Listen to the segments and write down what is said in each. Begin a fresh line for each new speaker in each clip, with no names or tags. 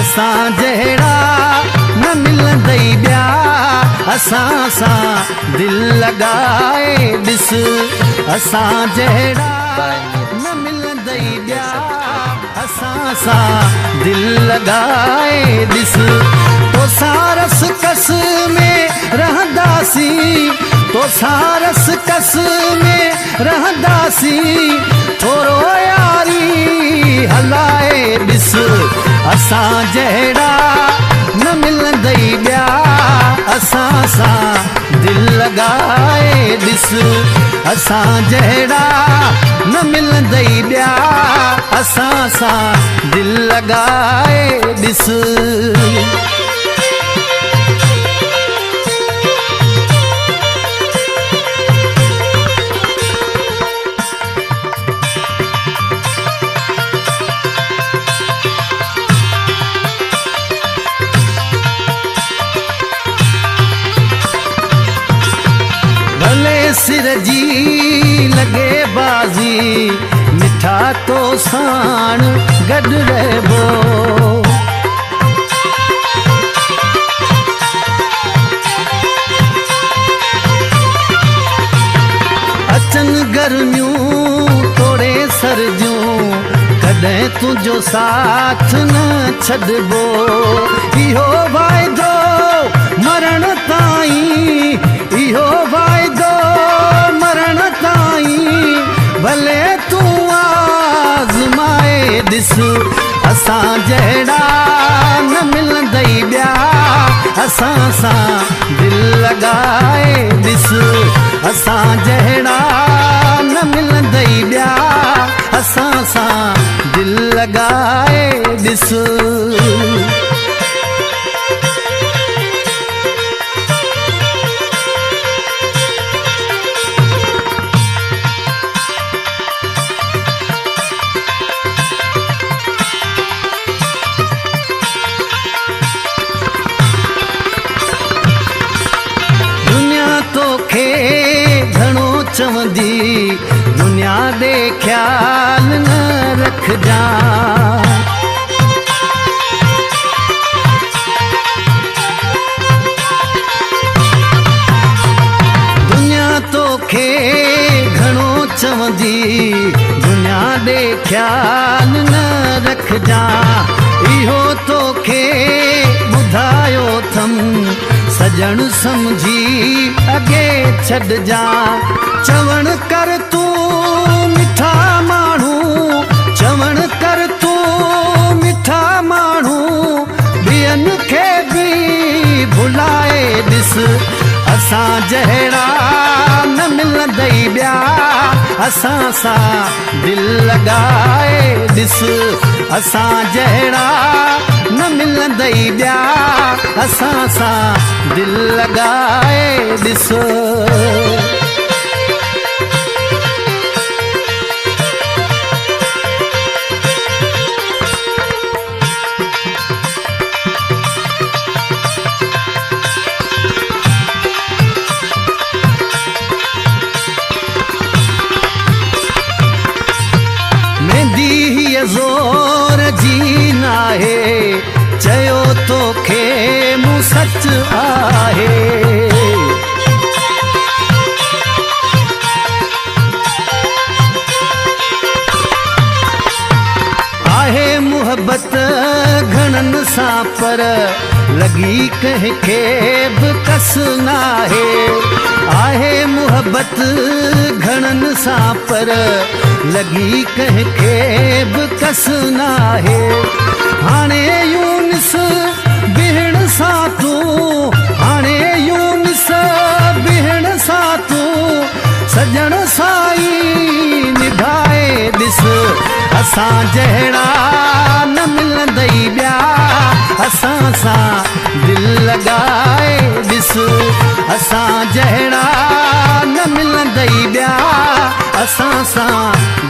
असां जहिड़ा न मिलंदई ॿिया असां सां दिलि लॻाए ॾिस असां जहिड़ा न मिलंदई ॿिया असां सां दिलि लॻाए ॾिस तोसां रस कस में रहंदासीं तोसां रस कस में रहंदासीं थोरो यारी हलाए ॾिस असां जहिड़ा न मिलंदई ॿिया असां सां दिलि लॻाए ॾिस असां जहिड़ा न मिलंदई ॿिया असां सां दिलि लॻाए ॾिस सिर जी लगे बाज़ी मिठा तो साण गॾु रहबो अचनि गर्मियूं तोड़े सर्दियूं कॾहिं तुंहिंजो साथ न छॾिबो इहो वाइदो मरण ताईं इहो वाइदो मरण ताईं भले तूं आज़माए ॾिस असां जहिड़ा न मिलंदई ॿिया असां सां दिलि लॻाए ॾिस असां जहिड़ा न मिलंदई ॿिया असां सां दिलि लॻाए ॾिस घणो चवंदी दुनिया दे ख्याल न रखजा दुनिया तोखे घणो चवंदी दुनिया दे ख्याल न रखजा इहो तोखे ॿुधायो थम सजण समझी अगे छॾजा चवण कर तूं मिठा माण्हू चवण कर तूं मिठा माण्हू ॿियनि खे बि भुलाए ॾिस असां जहिड़ा न मिलंदई ॿिया असां सां दिलि लॻाए ॾिस असां जहिड़ा न मिलंदई ॿिया असां सां दिलि लॻाए ॾिस ज़ोर जी नाहे चयो तोखे मूं सच आहे आहे मुहबत घणनि सां पर लॻी कंहिंखे बि कस नाहे आहे मुहबत घणनि सां पर लॻी कंहिंखे बि कस नाहे हाणे यूनिस बिहण सां तूं हाणे यूनिस बिहण सां तूं सजण साई निभाए ॾिस असां जहिड़ा न मिलंदई ॿिया असां सां दिलि लॻाए ॾिस असां जहिड़ा न मिलंदई ॿिया असां सां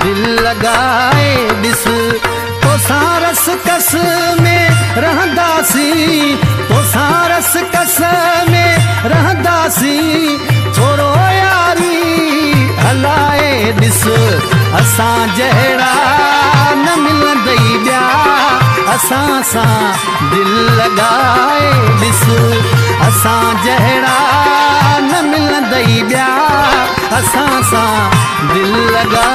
दिलि लॻाए ॾिस तोसां रस कस में रहंदासीं तोसां रस कस में रहंदासीं थोरो यारी हलाए ॾिस असां जहिड़ा न मिलंदई ॿिया असां सां दिल लॻाए ॾिस असां जहिड़ा न मिलंदई ॿिया असां सां दिल लॻाए